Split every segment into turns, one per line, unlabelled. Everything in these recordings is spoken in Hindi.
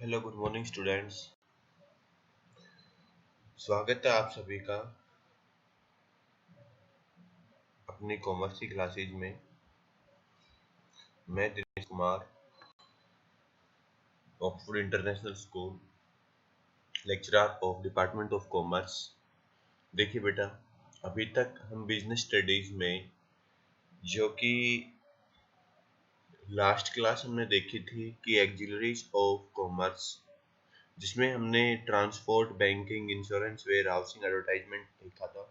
Hello good morning students. स्वागत है आप सभी का अपनी कॉमर्स की क्लासेज में। मैं Dinesh Kumar, Oxford international school, lecturer of department of commerce. देखिए बेटा, अभी तक हम बिजनेस स्टडीज में जो कि लास्ट क्लास हमने देखी थी कि एक्सिलरीज ऑफ कॉमर्स, जिसमें हमने transport, banking, insurance, warehousing, advertisement देखा था।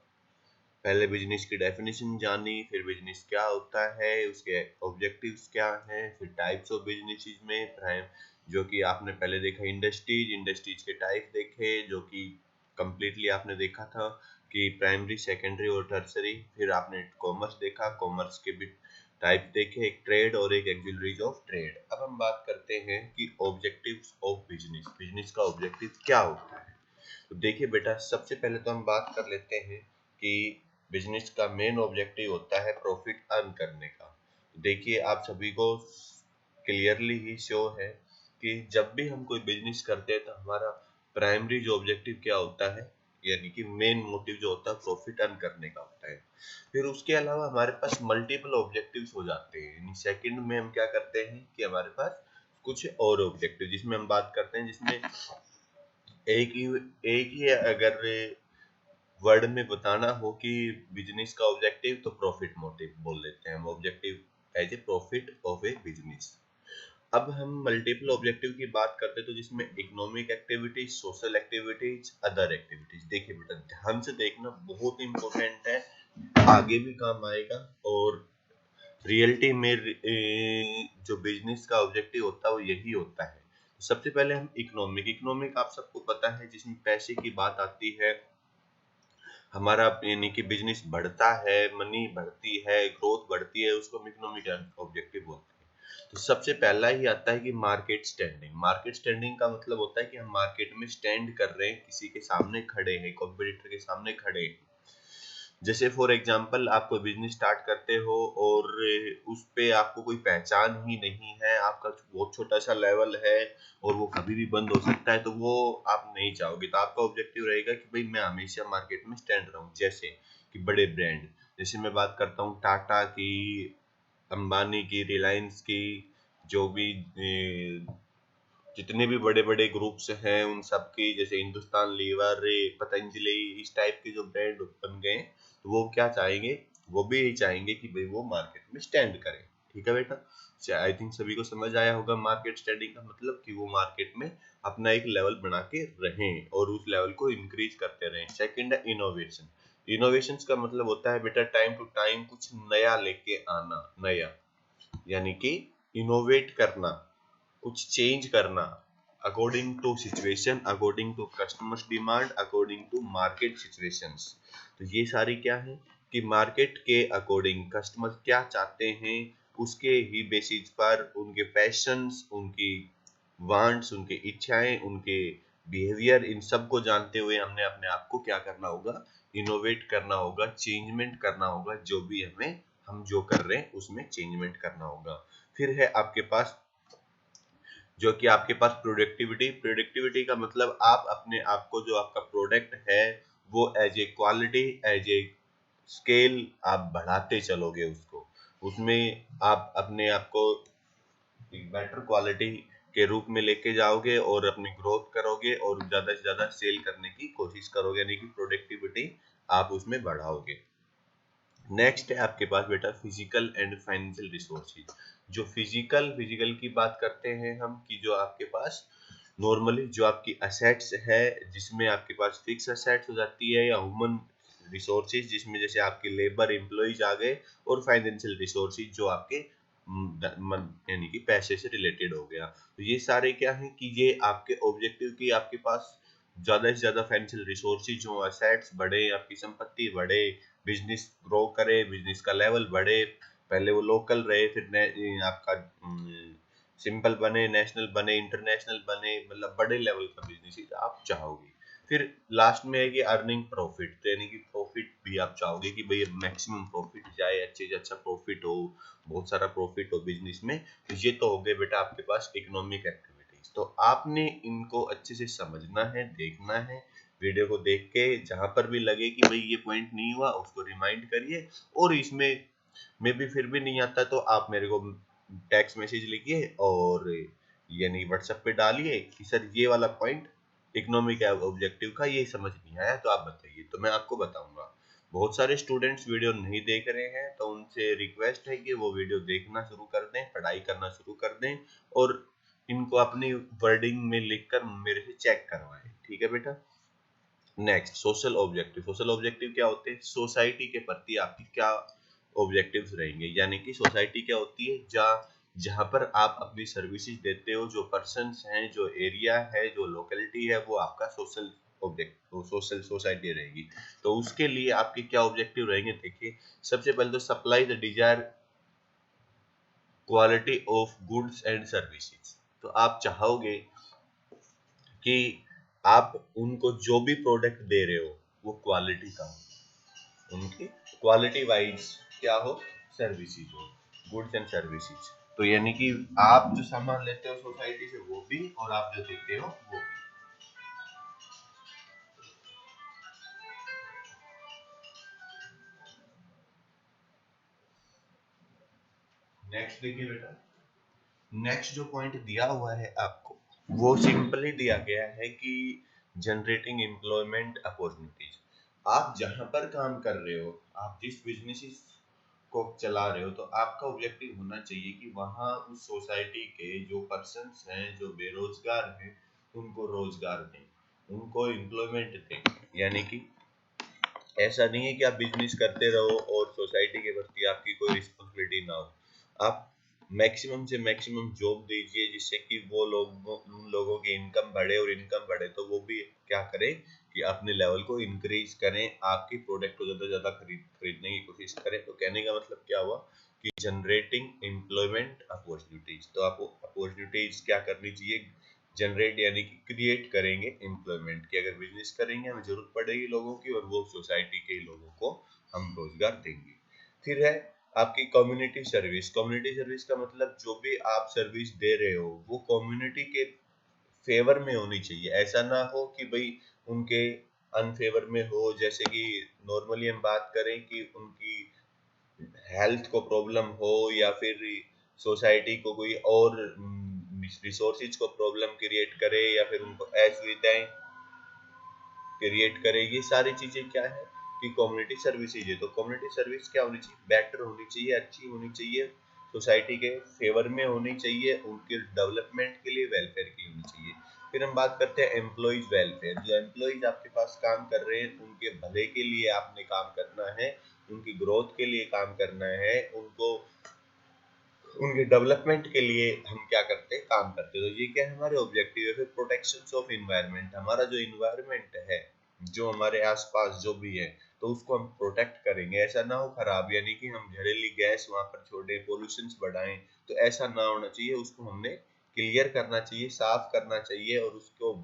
पहले बिजनेस की डेफिनेशन जानी, फिर बिजनेस क्या होता है, उसके ऑब्जेक्टिव्स क्या हैं, फिर टाइप्स ऑफ बिजनेसेस में प्राइम जो कि आपने पहले देखा इंडस्ट्रीज के टाइप देखे, जो कि कंप्लीटली आपने देखा था कि प्राइमरी, सेकेंडरी और टर्सरी। फिर आपने कॉमर्स देखा, कॉमर्स के भी टाइप देखे, एक ट्रेड और एक एक्सिलरीज ऑफ ट्रेड। अब हम बात करते हैं कि ऑब्जेक्टिव्स ऑफ बिजनेस, बिजनेस का ऑब्जेक्टिव क्या होता है। तो देखिए बेटा, सबसे पहले तो हम बात कर लेते हैं कि बिजनेस का मेन ऑब्जेक्टिव होता है प्रॉफिट अर्न करने का। तो देखिए, आप सभी को क्लियरली ही शो है कि जब भी हम कोई बिजनेस करते हैं तो हमारा प्राइमरी जो ऑब्जेक्टिव क्या होता है, यानी कि मेन मोटिव जो होता है प्रॉफिट अर्न करने का होता है। फिर उसके अलावा हमारे पास मल्टीपल ऑब्जेक्टिव्स हो जाते हैं, यानी सेकंड में हम क्या करते हैं कि हमारे पास कुछ और ऑब्जेक्टिव, जिसमें हम बात करते हैं, जिसमें एक ही अगर वर्ड में बताना हो कि बिजनेस का ऑब्जेक्टिव, तो प्रॉफिट मोटिव बोल देते हैं हम, objective as a profit of a business. अब हम मल्टीपल ऑब्जेक्टिव की बात करते हैं, तो जिसमें economic activities, social activities, other activities. देखिए बेटा, ध्यान से देखना, बहुत इंपॉर्टेंट है, आगे भी काम आएगा। और रियलिटी में जो बिजनेस का ऑब्जेक्टिव होता है वो यही होता है। सबसे पहले हम इकोनॉमिक आप सबको पता है, जिसमें पैसे की बात आती है, हमारा यानी कि बिजनेस बढ़ता है, मनी बढ़ती है, ग्रोथ बढ़ती है, उसको हम इकोनॉमिक ऑब्जेक्टिव बोलते हैं। तो सबसे पहला ही आता है कि मार्केट स्टैंडिंग। मार्केट स्टैंडिंग का मतलब होता है कि हम मार्केट में स्टैंड कर रहे हैं, किसी के सामने खड़े हैं, कॉम्पिटिटर के सामने खड़े हैं। जैसे फॉर एग्जांपल, आप कोई बिजनेस स्टार्ट करते हो और उस पे आपको कोई पहचान ही नहीं है, आपका बहुत छोटा सा लेवल है और वो कभी भी बंद हो सकता है, तो वो आप नहीं चाहोगे। तो आपका ऑब्जेक्टिव रहेगा कि भाई मैं हमेशा मार्केट में स्टैंड रहूं। जैसे कि बड़े ब्रांड, जैसे मैं बात करता हूँ टाटा की, अंबानी की, रिलायंस की, जो भी जितने भी बड़े बड़े ग्रुप्स हैं उन सब की, जैसे हिंदुस्तान लीवर, पतंजलि, इस टाइप के जो ब्रांड बन गए, तो वो क्या चाहेंगे, वो भी यही चाहेंगे कि भाई वो मार्केट में स्टैंड करें। ठीक है बेटा, आई थिंक सभी को समझ आया होगा मार्केट स्टैंडिंग का मतलब, कि वो मार्केट में अपना एक लेवल बना के रहें और उस लेवल को इंक्रीज करते रहें। सेकंड है इनोवेशन। इनोवेशन का मतलब होता है बेटा टाइम टू टाइम कुछ नया लेके आना, नया यानी कि इनोवेट करना, कुछ चेंज करना, according to situation, according to customers demand, according to market situations. तो ये सारी क्या है कि मार्केट के अकॉर्डिंग कस्टमर क्या चाहते हैं, उसके ही बेसिस पर उनके पैशंस, उनकी वांट्स, उनकी इच्छाएं, उनके बिहेवियर, इन सब को जानते हुए हमने अपने आप को क्या करना होगा, इनोवेट करना होगा, चेंजमेंट करना होगा, जो भी हमें हम जो कर रहे हैं उसमें चेंजमेंट करना होगा। फिर है आपके पास जो कि आपके पास प्रोडक्टिविटी। प्रोडक्टिविटी का मतलब आप अपने आप को, जो आपका प्रोडक्ट है, वो as a quality, as a scale आप बढ़ाते चलोगे उसको, उसमें आप अपने आप को एक बेटर क्वालिटी के रूप में लेके जाओगे और अपनी ग्रोथ करोगे और ज्यादा से ज्यादा सेल करने की कोशिश करोगे, यानी कि प्रोडक्टिविटी आप उसमें बढ़ाओगे। नेक्स्ट है आपके पास बेटा फिजिकल एंड फाइनेंशियल रिसोर्सेज। जो फिजिकल की बात करते हैं हम, कि जो आपके पास नॉर्मली जो आपकी असेट्स है, जिसमें आपके पास फिक्स असेट्स हो जाती है, या ह्यूमन रिसोर्सेज जिसमें जैसे आपके लेबर एम्प्लॉइज आ गए, और फाइनेंशियल रिसोर्सेज जो आपके यानी कि पैसे से रिलेटेड हो गया। तो ये सारे क्या है कि ये आपके ऑब्जेक्टिव की आपके पास ज्यादा से ज्यादा फाइनेंशियल रिसोर्सेज हो, असेट्स बढ़े, आपकी संपत्ति बढ़े, बिजनेस ग्रो करे, बिजनेस का लेवल बढ़े, पहले वो लोकल रहे, फिर आपका सिंपल बने, नेशनल बने, इंटरनेशनल बने, मतलब बड़े लेवल का बिजनेस आप चाहोगे। फिर लास्ट में है कि अर्निंग प्रॉफिट, तो यानी कि प्रॉफिट भी आप चाहोगे कि भाई मैक्सिमम प्रॉफिट जाए, अच्छे से अच्छा प्रॉफिट हो, बहुत सारा प्रॉफिट हो बिजनेस में। तो ये तो हो गए बेटा आपके पास इकोनॉमिक एक्टिविटी। अपॉर्चुनिटीज। तो आपने इनको अच्छे से समझना है, देखना है, वीडियो को देख के जहां पर भी लगे कि भाई ये पॉइंट नहीं हुआ उसको रिमाइंड करिए, और इसमें में भी फिर भी नहीं आता तो आप मेरे को टेक्स्ट मैसेज लिखिए और यानी व्हाट्सएप पे डालिए कि सर ये वाला पॉइंट इकोनॉमिक ऑब्जेक्टिव का ये समझ नहीं आया, तो आप बताइए, तो मैं आपको बताऊंगा। बहुत सारे स्टूडेंट्स वीडियो नहीं देख रहे हैं, तो उनसे रिक्वेस्ट है कि वो वीडियो देखना शुरू कर दें, पढ़ाई करना शुरू कर दें, और इनको अपनी वर्डिंग में लिखकर मेरे से चेक करवाएं। ठीक है बेटा। Next, social objective. Social objective क्या होते हैं? सोसाइटी के प्रति आपकी क्या ऑब्जेक्टिव्स रहेंगे, यानी कि सोसाइटी क्या होती है? जहाँ जहाँ पर आप अपनी सर्विसेज देते हो, जो पर्सन्स हैं, जो एरिया है, जो लोकेलिटी है, वो आपका सोशल ऑब्जेक्ट सोशल सोसाइटी रहेगी। तो उसके लिए आपके क्या ऑब्जेक्टिव रहेंगे? देखिए, सबसे पहले तो supply the desire quality of goods and services. तो आप चाहोगे कि आप उनको जो भी प्रोडक्ट दे रहे हो वो क्वालिटी का हो, उनकी क्वालिटी वाइज क्या हो, सर्विसेज हो, गुड्स एंड सर्विसेज। तो यानी कि आप जो सामान लेते हो सोसाइटी से वो भी, और आप जो देते हो वो भी। नेक्स्ट देखिए बेटा, नेक्स्ट जो पॉइंट दिया हुआ है आपको, वो सिंपली दिया गया है कि जनरेटिंग एम्प्लॉयमेंट अपॉर्चुनिटीज। आप जहां पर काम कर रहे हो, आप जिस बिजनेस को चला रहे हो, तो आपका ऑब्जेक्टिव होना चाहिए कि वहां उस सोसाइटी के जो पर्सन्स हैं, जो बेरोजगार हैं, उनको रोजगार दें, उनको एम्प्लॉयमेंट दें। यानी कि ऐसा नहीं है कि आप बिजनेस करते रहो और सोसाइटी के प्रति आपकी कोई रिस्पॉन्सिबिलिटी ना हो। आप मैक्सिमम से मैक्सिमम जॉब दीजिए, जिससे कि वो लोग, उन लोगों की इनकम बढ़े, और इनकम बढ़े तो वो भी क्या करें कि अपने लेवल को इंक्रीज करें, आपकी प्रोडक्ट को ज़्यादा से ज़्यादा खरीदने की कोशिश करें। तो कहने का मतलब क्या हुआ कि जनरेटिंग एम्प्लॉयमेंट अपॉर्चुनिटीज। तो आपको अपॉर्चुनिटीज क्या करनी चाहिए? जनरेट, यानी कि क्रिएट करेंगे एम्प्लॉयमेंट की। अगर बिजनेस करेंगे हमें जरूरत पड़ेगी लोगों की, और वो सोसाइटी के लोगों को हम रोजगार देंगे। फिर है आपकी कम्युनिटी सर्विस। कम्युनिटी सर्विस का मतलब जो भी आप सर्विस दे रहे हो वो कम्युनिटी के फेवर में होनी चाहिए। ऐसा ना हो कि भाई उनके अनफेवर में हो। जैसे कि नॉर्मली हम बात करें कि उनकी हेल्थ को प्रॉब्लम हो, या फिर सोसाइटी को कोई और रिसोर्सेज को प्रॉब्लम क्रिएट करे, या फिर उनको असुविधाएं क्रिएट करे। ये सारी चीजें क्या है कि कम्युनिटी सर्विसेज है। तो कम्युनिटी सर्विस क्या होनी चाहिए? बेटर होनी चाहिए, अच्छी होनी चाहिए, सोसाइटी के फेवर में होनी चाहिए, उनके डेवलपमेंट के लिए, वेलफेयर की होनी चाहिए। फिर हम बात करते हैं एम्प्लॉइज वेलफेयर। जो एम्प्लॉइज आपके पास काम कर रहे हैं उनके भले के लिए आपने काम करना है, उनकी ग्रोथ के लिए काम करना है, उनको उनके डेवलपमेंट के लिए हम क्या करते हैं? काम करते हैं। तो ये क्या है? हमारे ऑब्जेक्टिव है। फिर प्रोटेक्शन ऑफ इन्वायरमेंट। हमारा जो इन्वायरमेंट है, जो हमारे आसपास जो भी है, तो उसको हम प्रोटेक्ट करेंगे। ऐसा ना हो खराब, यानी कि हम जहरीली गैस वहां पर छोड़े, पोल्यूशन बढ़ाएं, तो ऐसा ना होना चाहिए। उसको हमने क्लियर करना चाहिए, साफ करना चाहिए, और उसको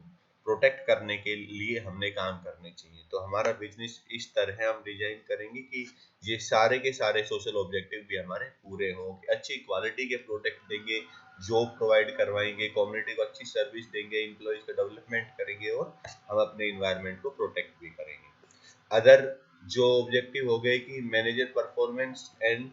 प्रोटेक्ट करने के लिए हमने काम करने चाहिए। तो हमारा बिजनेस इस तरह हम डिजाइन करेंगे कि ये सारे के सारे सोशल ऑब्जेक्टिव भी हमारे पूरे हों। अच्छी क्वालिटी के प्रोडक्ट देंगे, जॉब प्रोवाइड करवाएंगे, कम्युनिटी को अच्छी सर्विस देंगे, एम्प्लॉयज का डेवलपमेंट करेंगे, और हम अपने इन्वायरमेंट को प्रोटेक्ट भी करेंगे। अदर जो ऑब्जेक्टिव हो गए कि मैनेजर परफॉर्मेंस एंड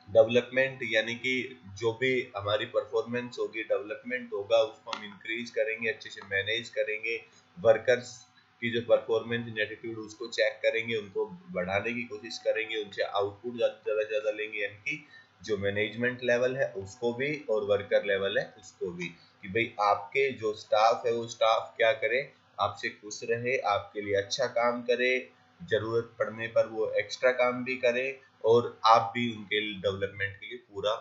डेवलपमेंट, यानी कि जो भी हमारी परफॉर्मेंस होगी, डेवलपमेंट होगा, उसको हम इंक्रीज करेंगे, अच्छे से मैनेज करेंगे। वर्कर्स की जो परफॉर्मेंस इन एटीट्यूड उसको चेक करेंगे, उनको बढ़ाने की कोशिश करेंगे, उनसे आउटपुट ज़्यादा से ज़्यादा लेंगे। यानी कि जो मैनेजमेंट लेवल है उसको भी, और वर्कर लेवल है उसको भी, कि भाई आपके जो स्टाफ है वो स्टाफ क्या करे, आपसे खुश रहे, आपके लिए अच्छा काम करे, जरूरत पड़ने पर वो एक्स्ट्रा काम भी करे, और आप भी उनके डेवलपमेंट के लिए पूरा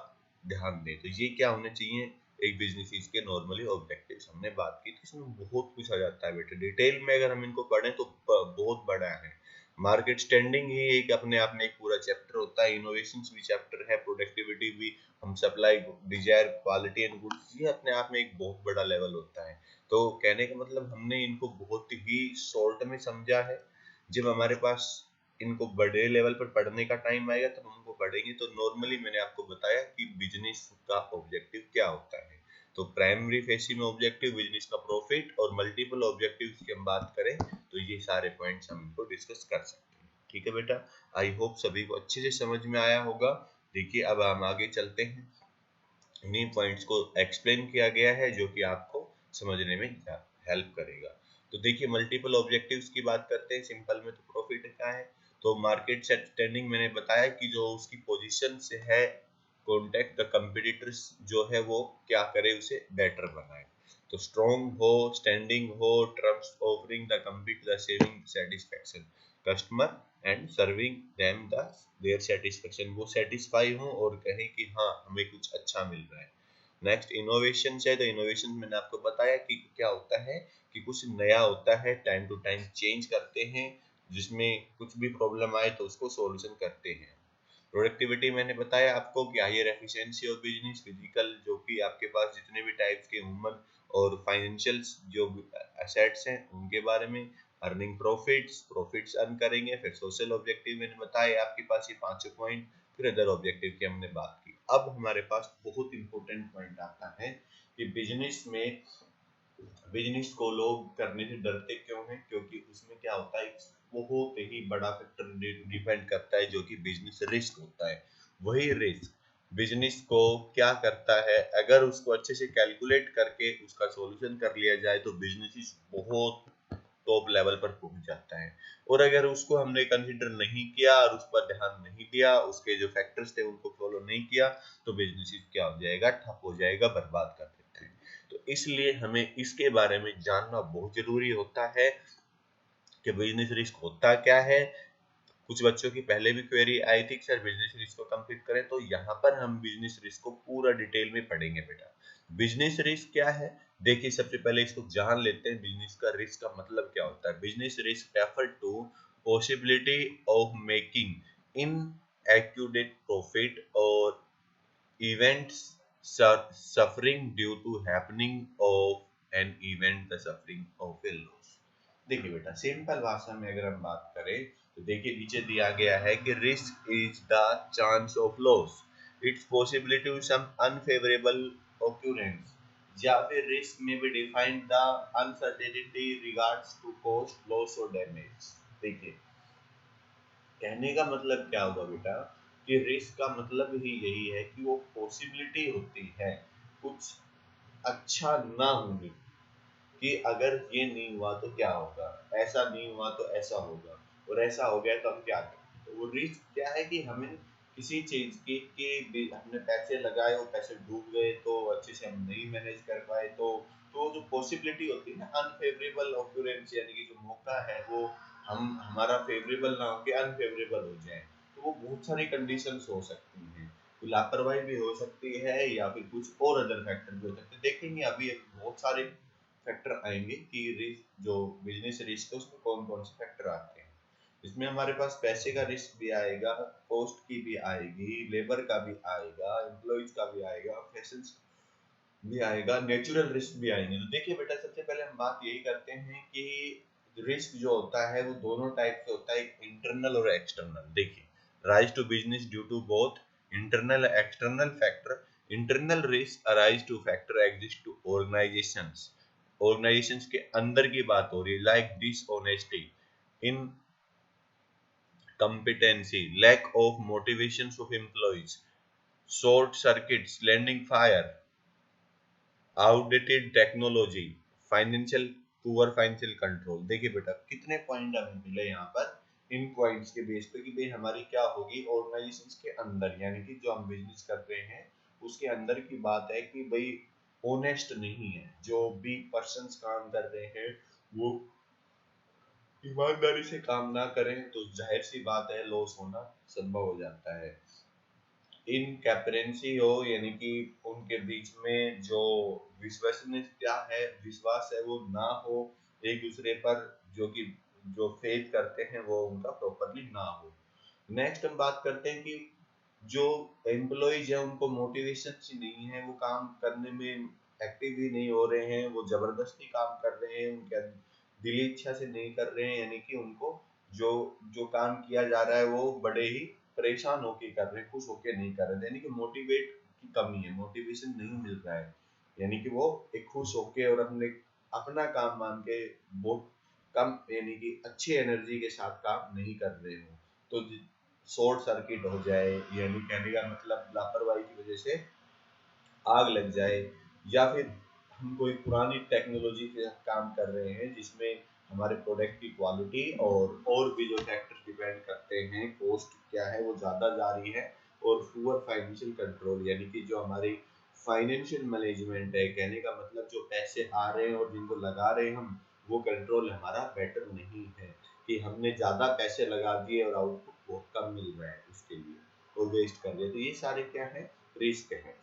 ध्यान दें। तो ये क्या होने चाहिए एक बिजनेस के नॉर्मली ऑब्जेक्टिव्स। हमने बात की, तो इसमें बहुत कुछ आ जाता है बेटे। डिटेल में अगर हम इनको पढ़ें तो बहुत बड़ा है। मार्केट स्टैंडिंग ही एक अपने आप में एक पूरा चैप्टर होता है, इनोवेशन भी चैप्टर है, प्रोडक्टिविटी भी, हम supply desire quality and goods, ये अपने आप में एक बहुत बड़ा लेवल होता है। तो कहने का मतलब हमने इनको बहुत ही शॉर्ट में समझा है। जब हमारे पास इनको बड़े लेवल पर पढ़ने का टाइम आएगा तो हम उनको पढ़ेंगे। तो नॉर्मली मैंने आपको बताया कि बिजनेस का ऑब्जेक्टिव क्या होता है। तो प्राइमरी फेसिंग ऑब्जेक्टिव बिजनेस का प्रॉफिट, और मल्टीपल ऑब्जेक्टिव्स की हम बात करें तो ये सारे पॉइंट्स हम इनको डिस्कस कर सकते हैं। ठीक है बेटा, आई होप सभी को अच्छे से समझ में आया होगा। देखिए अब हम आगे चलते हैं, इन्हीं पॉइंट्स को एक्सप्लेन किया गया है जो कि आपको समझने में हेल्प करेगा। तो देखिए मल्टीपल ऑब्जेक्टिव्स की बात करते हैं, सिंपल में तो प्रॉफिट क्या है, तो मार्केट स्टैंडिंग मैंने बताया कि जो उसकी पोजीशन से है, कॉन्टेक्ट द कंपटीटर्स जो है वो क्या करे, उसे बेटर बनाए। तो स्ट्रॉन्ग हो, स्टैंडिंग हो, terms offering the compete the saving satisfaction customer and serving them the their satisfaction, वो सेटिस्फाई हो और कहें कि हाँ हमें कुछ अच्छा मिल रहा है। नेक्स्ट इनोवेशन है, तो इनोवेशन मैंने आपको बताया कि क्या होता है कि कुछ नया होता है, टाइम टू टाइम चेंज करते हैं, जिसमें कुछ भी प्रॉब्लम आए तो उसको सॉल्यूशन करते हैं। प्रोडक्टिविटी मैंने बताया आपको कि higher efficiency of business, physical जो कि आपके पास जितने भी टाइप्स के ह्यूमन और फाइनेंशियल जो एसेट्स हैं उनके बारे में। अर्निंग प्रॉफिट्स अर्न करेंगे। फिर सोशल ऑब्जेक्टिव मैंने बताया आपके पास ये पांचों पॉइंट। फिर अदर ऑब्जेक्टिव की हमने बात की। अब हमारे पास बहुत इंपॉर्टेंट पॉइंट आता है कि बिजनेस को लोग करने से डरते क्यों हैं, क्योंकि उसमें क्या होता है, बहुत ही बड़ा फैक्टर डिपेंड करता है जो कि बिजनेस रिस्क होता है। वही रिस्क बिजनेस को क्या करता है, अगर उसको अच्छे से कैलकुलेट करके उसका सॉल्यूशन कर लिया जाए तो बिजनेस बहुत टॉप लेवल पर पहुंच जाता है। और अगर उसको हमने कंसिडर नहीं किया और उस पर ध्यान नहीं दिया, उसके जो फैक्टर्स थे उनको फॉलो नहीं किया, तो बिजनेस क्या हो जाएगा, ठप हो जाएगा, बर्बाद कर देते हैं। तो इसलिए हमें इसके बारे में जानना बहुत जरूरी होता है कि बिजनेस रिस्क होता क्या है। कुछ बच्चों की पहले भी क्वेरी आई थी कि सर बिजनेस रिस्क को कंप्लीट करें, तो यहाँ पर हम बिजनेस रिस्क को पूरा डिटेल में पढ़ेंगे बेटा। बिजनेस रिस्क क्या है, देखिए सबसे पहले इसको जान लेते हैं, बिजनेस का रिस्क का मतलब क्या होता है। Business risk refer to possibility of making in accurate profit और events suffering due to happening of an event, the suffering of a loss। देखिए बेटा सिंपल भाषा में अगर हम बात करें तो देखिए नीचे दिया गया है कि risk is the chance of loss, it's possibility to some unfavourable occurrence, या फिर रिस्क में भी defined the uncertainty regards to cost loss और डैमेज। देखिए कहने का मतलब क्या हुआ बेटा कि रिस्क का मतलब ही यही है कि वो पॉसिबिलिटी होती है कुछ अच्छा ना होने, कि अगर ये नहीं हुआ तो क्या होगा, ऐसा नहीं हुआ तो ऐसा होगा, और ऐसा हो गया तो हम क्या करें। तो वो रिस्क क्या है कि हमें किसी चीज की हमने पैसे लगाए, वो पैसे डूब गए तो अच्छे से हम नहीं मैनेज कर पाए, तो जो पॉसिबिलिटी होती है ना अनफेवरेबल ऑक्यूरेंस, यानी कि जो मौका है वो हम हमारा फेवरेबल ना होके अनफेवरेबल हो जाए, तो वो बहुत सारी कंडीशंस हो सकती हैं। तो लापरवाही भी हो सकती है या फिर कुछ और अदर फैक्टर भी हो सकते हैं। देखेंगे अभी बहुत सारे फैक्टर आएंगे कि रिस्क जो बिजनेस रिस्क है उसमें कौन कौन से फैक्टर आते हैं। इसमें हमारे पास पैसे का रिस्क भी आएगा, कॉस्ट की भी आएगी, लेबर का भी आएगा, एम्प्लॉइज का भी आएगा, फैशन भी आएगा, नेचुरल रिस्क भी आएंगे। तो देखिए बेटा सबसे पहले हम बात यही करते हैं कि रिस्क जो होता है वो दोनों टाइप से होता है, एक इंटरनल और एक्सटर्नल। देखिए rise to business due to both internal external factor. Internal risk arise to factor exist to organizations के अंदर की बात हो रही है, like dishonesty in competency, lack of motivation of employees, short circuits, landing fire, outdated technology, financial poor financial control. देखिए बेटा कितने पॉइंट हमें मिले यहाँ पर इन पॉइंट्स के बेस पे कि भाई हमारी क्या होगी ऑर्गेनाइजेशंस के अंदर, यानी कि जो हम बिजनेस कर रहे हैं उसके अंदर की बात है कि भाई ऑनेस्ट नहीं है, जो भी पर्सन्स काम कर रहे हैं वो ईमानदारी से काम ना करें तो जाहिर सी बात है लॉस होना संभव हो जाता है। इनकैपेरेंसी हो, यानी कि उनके बीच में जो विश्वसनीयता है, विश्वास है वो ना हो एक दूसरे पर, जो कि जो फेथ करते हैं वो उनका प्रॉपरली ना हो। नेक्स्ट हम बात करते हैं कि जो एम्प्लॉइज है उनको मोटिवेशन ही नहीं है, वो काम करने में एक्टिव ही नहीं हो रहे हैं, वो जबरदस्ती काम कर रहे हैं, उनके दिली इच्छा से नहीं कर रहे हैं, यानी कि उनको जो जो काम किया जा रहा है वो बड़े ही परेशान होके कर रहे हैं, खुश होके नहीं कर रहे, यानी कि मोटिवेट की कमी है, मोटिवेशन नहीं मिल रहा है। यानी कि वो एक खुश होके और अपने अपना काम मान के बहुत कम यानी कि अच्छी एनर्जी के साथ काम नहीं कर रहे हो, तो शॉर्ट सर्किट हो जाए, यानी कहने का मतलब लापरवाही की वजह से आग लग जाए, या फिर हम कोई पुरानी टेक्नोलॉजी के साथ काम कर रहे हैं जिसमें हमारे प्रोडक्ट की क्वालिटी और भी जो फैक्टर डिपेंड करते हैं, कॉस्ट क्या है वो ज़्यादा जा रही है, और पुअर फाइनेंशियल कंट्रोल यानी कि जो हमारी फाइनेंशियल मैनेजमेंट है, कहने का मतलब जो पैसे आ रहे हैं और जिनको लगा रहे हैं हम, वो कंट्रोल हमारा बेटर नहीं है, कि हमने ज़्यादा पैसे लगा दिए और आउटपुट बहुत कम मिल रहा है उसके लिए, और वेस्ट कर दिया। तो ये सारे क्या है, रिस्क है।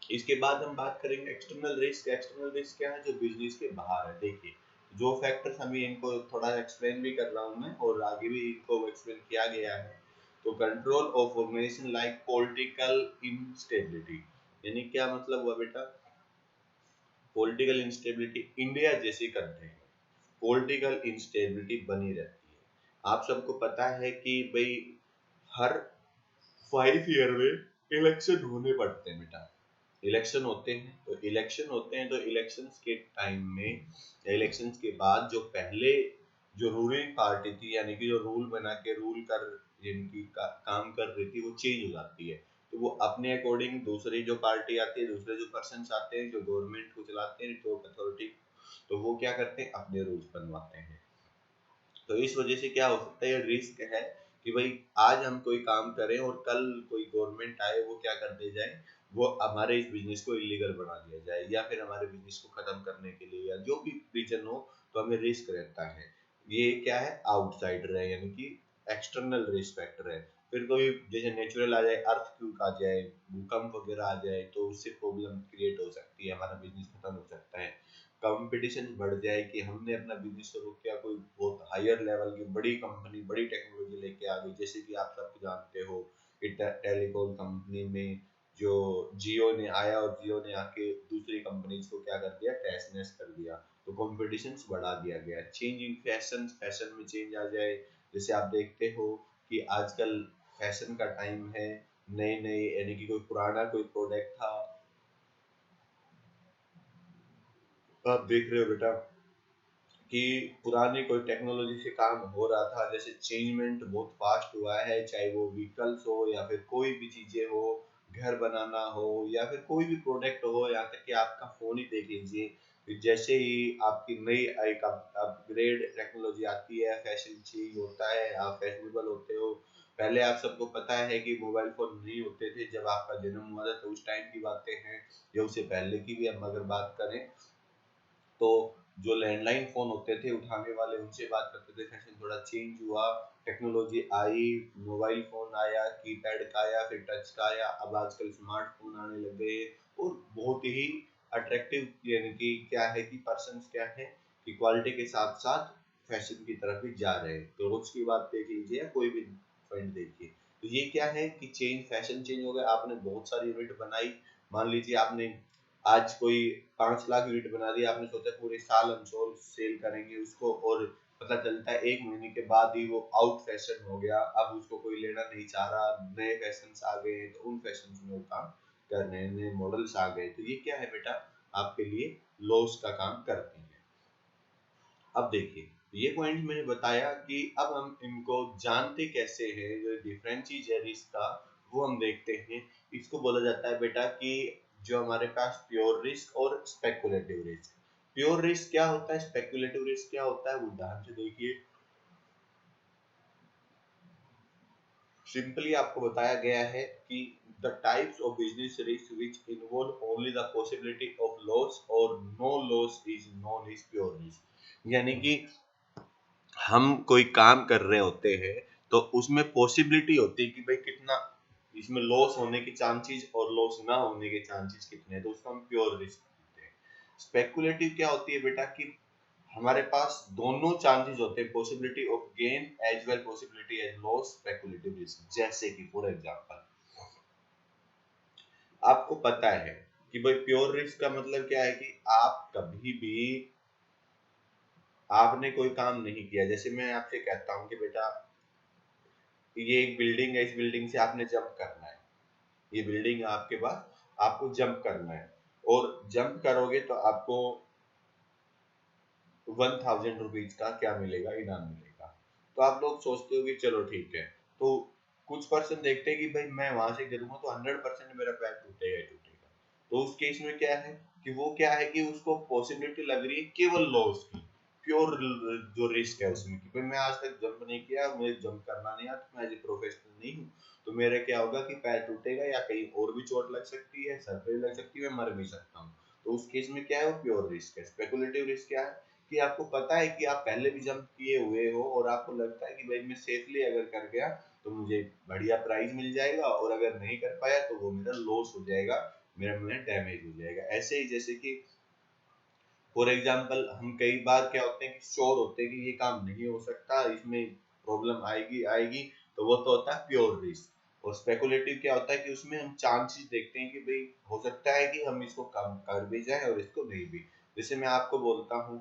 इसके बाद हम बात करेंगे एक्सटर्नल रिस्क। एक्सटर्नल रिस्क क्या है, जो बिजनेस के बाहर है। देखिए जो फैक्टर्स अभी इनको थोड़ा एक्सप्लेन भी कर रहा हूँ मैं, और आगे भी इनको एक्सप्लेन किया गया है। तो control of organization like political instability, यानी क्या मतलब हुआ बेटा, पॉलिटिकल इंस्टेबिलिटी इंडिया जैसी कंट्री में पॉलिटिकल इंस्टेबिलिटी बनी रहती है। आप सबको पता है कि भाई हर 5 ईयर में इलेक्शन होने पड़ते हैं बेटा। इलेक्शन होते हैं तो इलेक्शंस के टाइम में या इलेक्शंस के बाद जो पहले जो रूलिंग पार्टी थी, यानी कि जो रूल बना के रूल कर जिनकी काम कर रही थी, वो चेंज हो जाती है। तो वो अपने अकॉर्डिंग दूसरी जो पार्टी आती है, दूसरे जो पर्सन आते हैं जो गवर्नमेंट को चलाते हैं, जो अथॉरिटी, तो वो क्या करते हैं, अपने रूल्स बनवाते हैं। तो इस वजह से क्या हो सकता है, रिस्क है कि भाई आज हम कोई काम करें और कल कोई गवर्नमेंट आए, वो क्या कर दे जाए, वो हमारे इस बिजनेस को इलीगल बना दिया जाए, या फिर हमारे बिजनेस को खत्म करने के लिए, या जो भी रीजन हो, तो हमें रिस्क रहता है। ये क्या है, आउटसाइडर है, यानी कि एक्सटर्नल रिस्क फैक्टर है। फिर कोई जैसे नेचुरल आ जाए, अर्थक्वेक आ जाए, भूकंप वगैरह आ जाए, तो उससे प्रॉब्लम क्रिएट हो सकती है, हमारा बिजनेस खत्म हो सकता है। कंपटीशन बढ़ जाए कि हमने अपना बिजनेस शुरू किया, कोई बहुत हायर लेवल की बड़ी कंपनी बड़ी टेक्नोलॉजी लेके आ गई, जैसे कि आप सब जानते हो कि टेलीकॉम कंपनी में जो जियो ने आया, और जियो ने आके दूसरी कंपनीज को क्या कर दिया, टैक्स कर दिया, तो कंपटीशन बढ़ा दिया गया। चेंज इन फैशन, फैशन में चेंज आ जाए, जैसे आप देखते हो कि आजकल फैशन का टाइम है, नए नए यानी कि कोई पुराना कोई प्रोडक्ट था, आप देख रहे हो बेटा कि पुरानी कोई टेक्नोलॉजी से काम हो रहा था, जैसे चेंजमेंट बहुत फास्ट हुआ है, चाहे वो व्हीकल्स हो या फिर कोई भी चीजें हो, घर बनाना हो या फिर कोई भी प्रोडक्ट हो, यहाँ तक कि आपका फोन ही देख लीजिए, कि जैसे ही आपकी नई एक अपग्रेड टेक्नोलॉजी आती है, फैशन चेंज होता है, आप फैशनेबल होते हो। पहले आप सबको पता है कि मोबाइल फोन नहीं होते थे जब आपका जन्म हुआ था, तो उस टाइम की बातें हैं, या उससे पहले की भी हम अगर बात करें, तो जो लैंडलाइन फोन होते थे उठाने वाले, उनसे बात करते थे। फैशन थोड़ा चेंज हुआ, टेक्नोलॉजी आई, मोबाइल फोन आया, कीपैड का आया, फिर टच का आया, अब आजकल स्मार्टफोन आने लग गए, और बहुत ही अट्रैक्टिव, यानी कि क्या है कि पर्सन्स क्या है कि क्वालिटी के साथ साथ फैशन की तरफ भी जा रहे हैं। क्लोथ्स की बात देख लीजिए या कोई भी पॉइंट देखिए, तो ये क्या है कि चेंज, फैशन चेंज हो गया। आपने बहुत सारी यूनिट बनाई, मान लीजिए आपने आज कोई 5 लाख यूनिट बना दिया, आपने सोचा पूरे साल हम सेल करेंगे उसको, और पता चलता है 1 महीने के बाद ही वो आउट फैशन हो गया, अब उसको कोई लेना नहीं चाह रहा, नए फैशन आ गए हैं, तो उन फैशन में वो काम कर रहे हैं, नए मॉडल्स आ गए, तो ये क्या है बेटा, आपके लिए लॉस का काम करती है। अब देखिए ये पॉइंट मैंने बताया कि अब हम इनको जानते कैसे हैं, जो डिफरेंट चीज है रिस्क का, वो हम देखते हैं। इसको बोला जाता है बेटा कि जो हमारे पास प्योर रिस्क और स्पेकुलेटिव रिस्क। प्योर रिस्क क्या होता है, स्पेकुलेटिव रिस्क क्या होता है, वो ध्यान से देखिए। सिंपली आपको बताया गया है कि the types of business risk which involve only the possibility of loss और no loss is non is pure risk. यानी कि हम कोई काम कर रहे होते हैं, तो उसमें पॉसिबिलिटी होती है कि भाई कितना इसमें लॉस होने की चांसेस और लॉस ना होने के चांसेस कितने हैं, तो उसको हम प्योर रिस्क कहते हैं। स्पेकुलेटिव क्या होती है बेटा कि हमारे पास दोनों चांसेस होते हैं, possibility of gain as well possibility as loss, speculative risk. जैसे कि फॉर एग्जांपल आपको पता है कि भाई प्योर रिस्क का मतलब क्या है कि आप कभी भी आपने कोई काम नहीं किया, जैसे मैं आपसे कहता हूँ कि बेटा ये एक बिल्डिंग है, इस बिल्डिंग से आपने जंप करना है, ये बिल्डिंग है आपके पास, आपको जंप करना है, और जंप करोगे तो आपको 1000 रुपीज का क्या मिलेगा, इनाम मिलेगा। तो आप लोग सोचते हो कि चलो ठीक है, तो कुछ पर्सन देखते हैं कि भाई मैं वहां से गिरूंगा तो 100% मेरा पैर टूटेगा ही टूटेगा। तो उस केस में क्या है कि वो क्या है कि उसको पॉसिबिलिटी लग रही है केवल लॉस की, प्योर जो रिस्क है उसमें कि भाई मैं आज तक जंप नहीं किया, मुझे जंप करना नहीं आता, मैं एज ए प्रोफेशनल नहीं हूँ, तो मेरा क्या होगा कि पैर टूटेगा या कहीं और भी चोट लग सकती है, सर पे भी लग सकती है, मैं मर भी सकता हूँ। तो उस केस में क्या है, वो प्योर रिस्क है। स्पेकुलेटिव रिस्क क्या है कि आपको पता है कि आप पहले भी जंप किए हुए हो और आपको लगता है कि भाई मैं सेफली अगर कर गया तो मुझे बढ़िया प्राइज मिल जाएगा, और अगर नहीं कर पाया तो वो मेरा लॉस हो जाएगा, मेरा डैमेज हो जाएगा। ऐसे ही जैसे कि फॉर एग्जाम्पल हम कई बार क्या होते हैं कि श्योर होते हैं कि ये काम नहीं हो सकता, इसमें प्रॉब्लम आएगी आएगी, तो वो तो होता है प्योर रिस्क। और स्पेकुलेटिव क्या होता है कि उसमें हम चांसेस देखते हैं कि भाई हो सकता है कि हम इसको कम कर भी जाए और इसको नहीं भी। जैसे मैं आपको बोलता हूँ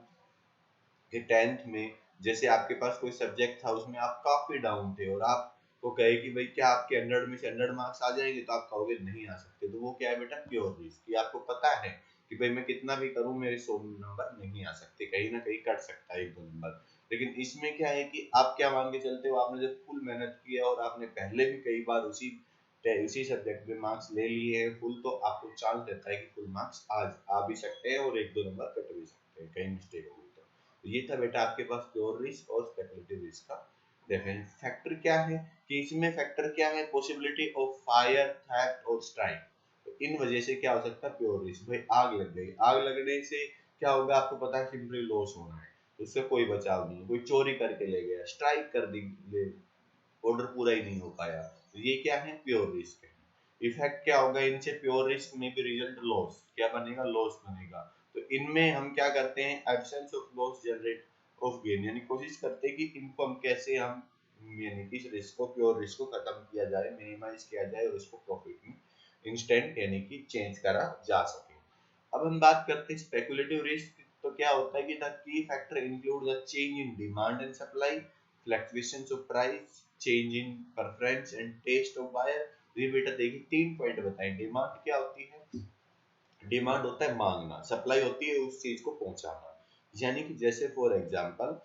कि 10th में जैसे आपके पास कोई सब्जेक्ट था उसमें आप काफी डाउन थे और आपको कहे कि भाई क्या आपके 100 में से 100 मार्क्स आ जाएंगे, तो आप कहोगे नहीं आ सकते। तो वो क्या है बेटा, प्योर रिस्क, कि आपको पता है कि भाई मैं कितना भी करूं मेरे 100 नंबर नहीं आ सकते, कहीं ना कहीं कट सकता है 1-2 नंबर। लेकिन इसमें क्या है कि आप क्या मान के चलते हो, आपने जब फुल मेहनत किया और आपने पहले भी कई बार उसी सब्जेक्ट में मार्क्स ले लिए हैं फुल, तो आपको चांस रहता है कि फुल मार्क्स आज आ भी सकते हैं और 1-2 नंबर कट भी सकते हैं, कहीं मिस्टेक हो गई तो। ये था बेटा आपके पास प्योर रिस्क और स्पेकुलेटिव रिस्क का डिफरेंस। फैक्टर क्या है कि इसमें फैक्टर क्या है, पॉसिबिलिटी ऑफ फायर, थेफ्ट और स्ट्राइक। तो इन वजह से क्या हो सकता है, प्योर रिस्क, भाई आग लग गई, आग लगने से क्या होगा आपको पता है, सिंपली लॉस होना है, उससे कोई बचाव नहीं है। कोई चोरी करके ले गया, स्ट्राइक कर दी, ऑर्डर पूरा ही नहीं हो पाया, तो ये क्या है, प्योर रिस्क है। इफेक्ट क्या होगा इनसे, प्योर रिस्क में भी रिजल्ट लॉस, क्या बनेगा, लॉस बनेगा। तो इनमें हम क्या करते हैं, absence of loss generate of gain, यानी कोशिश करते हैं कि इनको हम कैसे हम यानी कि इस रिस्क को, प्योर रिस्क को खत्म किया जाए, मिनिमाइज किया जाए और इसको प्रॉफिट में इंस्टेंट यानी कि चेंज करा जा सके। अब हम बात करते हैं स्पेकुलेटिव रिस्क। तो क्या होता है कि the key factor include the change in demand and supply, fluctuations of price, change in preference and taste of buyer. ये बेटा देखिए 3 पॉइंट बताएं। डिमांड क्या होती है, डिमांड होता है मांगना, सप्लाई होती है उस चीज को पहुंचाना। यानी कि जैसे फॉर एग्जांपल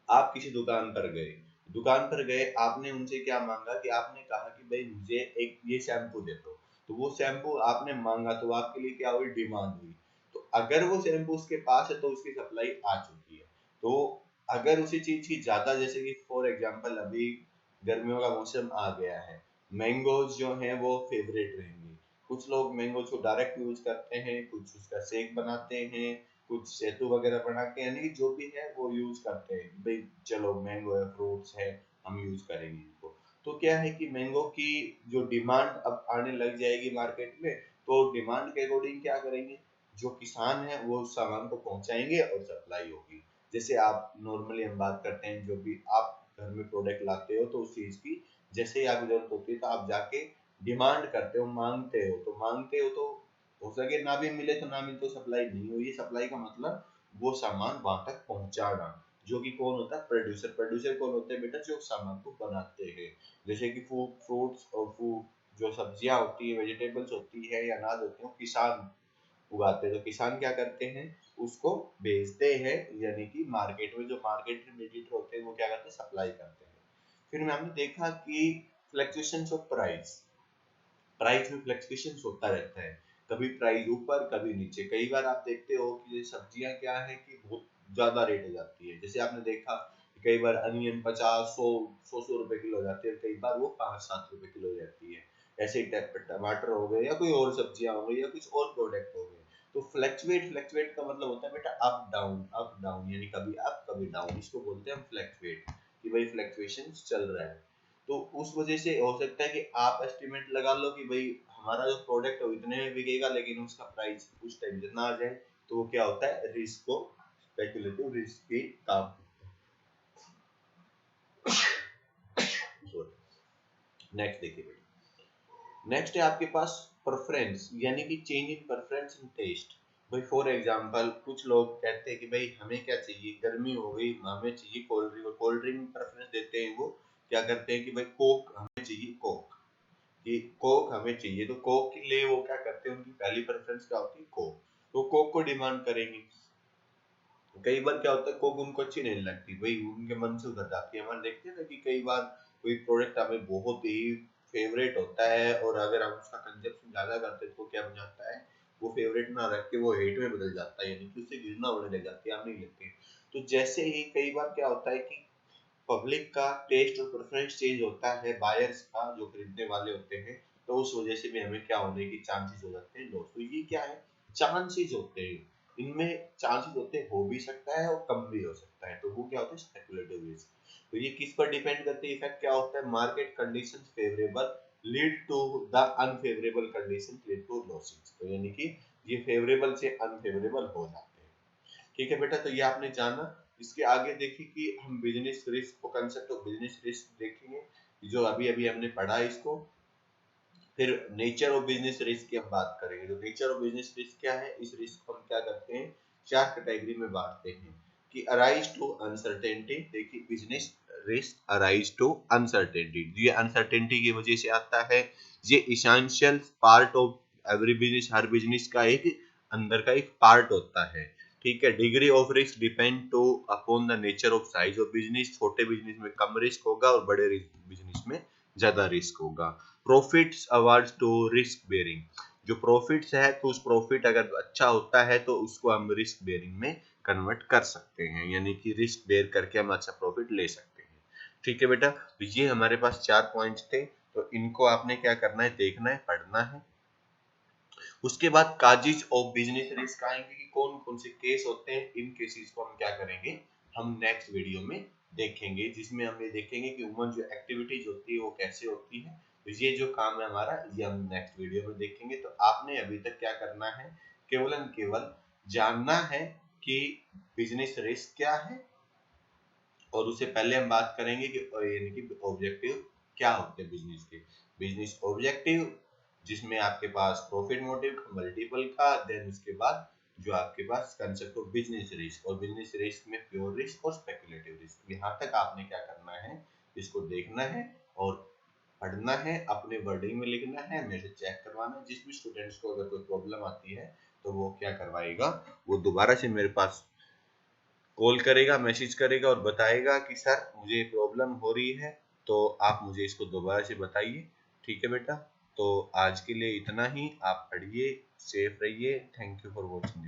आप किसी दुकान पर गए, आपने उनसे क्या मांगा कि आपने कहा कि भाई मुझे एक ये शैम्पू दे दो, तो वो शैम्पू आपने मांगा तो आपके लिए क्या हुई, डिमांड हुई। तो अगर वो शैम्पू उसके पास है तो उसकी सप्लाई आ चुकी है। तो अगर उसी चीज की ज्यादा, जैसे कि फॉर एग्जांपल अभी गर्मियों का मौसम आ गया है, मैंगोज जो है वो फेवरेट रहेंगे। कुछ लोग मैंगोज को डायरेक्ट यूज करते हैं, कुछ उसका शेक बनाते हैं, कुछ सेतु वगैरह बना के, यानी कि जो भी है वो यूज करते हैं, भाई चलो मैंगो है, फ्रूट्स है, हम यूज करेंगे इनको। तो क्या है कि मैंगो की जो डिमांड अब आने लग जाएगी मार्केट में, तो डिमांड के अकॉर्डिंग क्या करेंगे, जो किसान है वो उस सामान को पहुंचाएंगे और सप्लाई होगी। जैसे आप नॉर्मली हम बात करते हैं, जो भी आप घर में प्रोडक्ट लाते हो तो उस चीज की जैसे ही आपको जरूरत होती है तो आप जाके डिमांड करते हो, मांगते हो तो हो सके ना भी मिले तो ना मिले तो सप्लाई नहीं हुई। सप्लाई का मतलब वो सामान वहां तक पहुंचाना, जो कि कौन होता है, प्रोड्यूसर। प्रोड्यूसर कौन होते हैं बेटा, जो सामान को बनाते हैं। जैसे कि फ्रूट्स और फूड जो सब्जियां होती है, वेजिटेबल्स होती है या अनाज होते हैं, किसान उगाते हैं। तो किसान क्या करते हैं, उसको बेचते हैं, यानी कि मार्केट में जो मार्केट मीडिएटर होते हैं वो क्या करते हैं, सप्लाई करते हैं। फिर हमने देखा कि फ्लक्चुएशंस ऑफ प्राइस, प्राइस में फ्लक्चुएशन होता रहता है, कभी प्राइस ऊपर कभी नीचे। कई बार आप देखते हो कि ये सब्जियां क्या है कि बहुत ज्यादा रेट हो जाती है। जैसे आपने देखा कि कई बार अनियन 50, 100 रुपए किलो हो जाती है, कई बार वो 5-7 रुपए किलो हो जाती है। ऐसे ही टमाटर हो गए या कोई और सब्जियां हो गई या कुछ और प्रोडक्ट हो गए। तो फ्लक्चुएट का मतलब होता है बेटा अप डाउन, यानी कभी अप कभी डाउन, इसको बोलते हैं हम फ्लक्चुएट, कि भाई फ्लक्चुएशन चल रहा है। तो उस वजह से हो सकता है कि आप एस्टिमेट लगा लो कि भाई हमारा जो प्रोडक्ट है वो इतने में बिकेगा, लेकिन उसका प्राइस उस टाइम जितना आ जाए, तो वो क्या होता है, रिस्क को, स्पेकुलेटिव रिस्क के काम। नेक्स्ट देखिए बेटा, नेक्स्ट है आपके पास प्रेफरेंस, यानी कि change in preference in taste. भाई फॉर एग्जांपल कुछ लोग कहते हैं कि भाई हमें क्या चाहिए, गर्मी हो गई, हमें चाहिए कोल्ड ड्रिंक, और कोल्ड ड्रिंक प्रेफरेंस देते हैं वो क्या करते हैं कि भाई कोक हमें चाहिए, कोक। कि कोक हमें चाहिए, तो कोक के लिए वो क्या करते हैं, उनकी पहली प्रेफरेंस क्या होती है, कोक, तो कोक को डिमांड करेंगे। कई बार क्या होता है, कोक उनको अच्छी नहीं लगती, भाई उनके मन से उतर जाती है। हमारे देखते हैं ना कि कई बार कोई प्रोडक्ट हमें बहुत ही फेवरेट होता है और अगर हम उसका कंजप्शन ज्यादा करते हैं तो क्या हो जाता है, वो फेवरेट ना रख के वो हेट में बदल जाता है, यानी कि उससे घृणा होने लग जाती है, हम नहीं लगती। तो जैसे ही कई बार क्या होता है कि पब्लिक का टेस्ट और प्रेफरेंस चेंज होता है, बायर्स का जो खरीदने वाले होते हैं, तो उस वजह से भी हमें क्या होने की चांसेस हो जाते हैं, लॉस। तो ये क्या है, चांसेस होते हैं, इनमें चांसेस होते हैं, हो भी सकता है और कम भी हो सकता है, तो वो क्या होता है, स्पेकुलेटिव रिस्क। तो ये किस पर डिपेंड करते हैं, इफेक्ट क्या होता है, market conditions favourable lead to the unfavourable condition lead to losses, तो यानी कि ये फेवरेबल से अनफेवरेबल हो जाते हैं। ठीक है बेटा, तो ये आपने जाना। इसके आगे देखिए कि हम बिजनेस रिस्क को, कंसेप्ट ऑफ बिजनेस रिस्क देखेंगे, जो अभी अभी हमने पढ़ा है इसको। फिर नेचर ऑफ बिजनेस रिस्क की हम बात करेंगे। तो नेचर ऑफ बिजनेस रिस्क क्या है, इस रिस्क को हम क्या करते हैं, चार कैटेगरी में बांटते हैं कि अराइज टू अनसर्टेनिटी। देखिए business risk arise to uncertainty, ये अनसर्टेनिटी की वजह से आता है, ये essential part of every business, हर बिजनेस का एक अंदर का एक पार्ट होता है। ठीक है, degree of risk depend two upon the nature of size of business, छोटे बिजनेस में कम रिस्क होगा और बड़े बिजनेस में ज्यादा रिस्क होगा। Profits awards to risk bearing, जो प्रॉफिट्स है तो उस प्रॉफिट अगर अच्छा होता है तो उसको हम रिस्क बेयरिंग में कन्वर्ट कर सकते हैं, यानी कि रिस्क बेयर करके हम अच्छा प्रॉफिट ले सकते हैं। ठीक है बेटा, तो ये हमारे पास चार पॉइंट्स थे, तो इनको आपने क्या करना है, देखना है, पढ़ना है। उसके बाद काजिज ऑफ बिजनेस रिस्क आएंगे कि कौन कौन से केस होते हैं, इन केसेस को हम क्या करेंगे, हम नेक्स्ट वीडियो में देखेंगे, जिसमें हम ये देखेंगे कि ह्यूमन जो एक्टिविटीज होती है वो कैसे होती है। तो ये जो काम है हमारा, ये हम नेक्स्ट वीडियो में देखेंगे। तो आपने अभी तक क्या करना है, केवल केवल जानना है कि बिजनेस रिस्क क्या है, और उससे पहले हम बात करेंगे कि यानी कि ऑब्जेक्टिव क्या होते हैं बिजनेस के। बिजनेस ऑब्जेक्टिव, जिसमें आपके पास प्रॉफिट मोटिव मल्टीपल का, देन उसके बाद जो आपके पास कंसेप्ट ऑफ बिजनेस रिस्क, और बिजनेस रिस्क में प्योर रिस्क और स्पेकुलेटिव रिस्क। यहाँ तक आपने क्या करना है, इसको देखना है और पढ़ना है, अपने वर्डिंग में लिखना है, मेरे से चेक करवाना है। जिस भी स्टूडेंट्स को अगर कोई प्रॉब्लम आती है तो वो क्या करवाएगा, वो दोबारा से मेरे पास कॉल करेगा, मैसेज करेगा और बताएगा कि सर मुझे प्रॉब्लम हो रही है, तो आप मुझे इसको दोबारा से बताइए। ठीक है बेटा, तो आज के लिए इतना ही, आप पढ़िए, सेफ रहिए, थैंक यू फॉर वॉचिंग।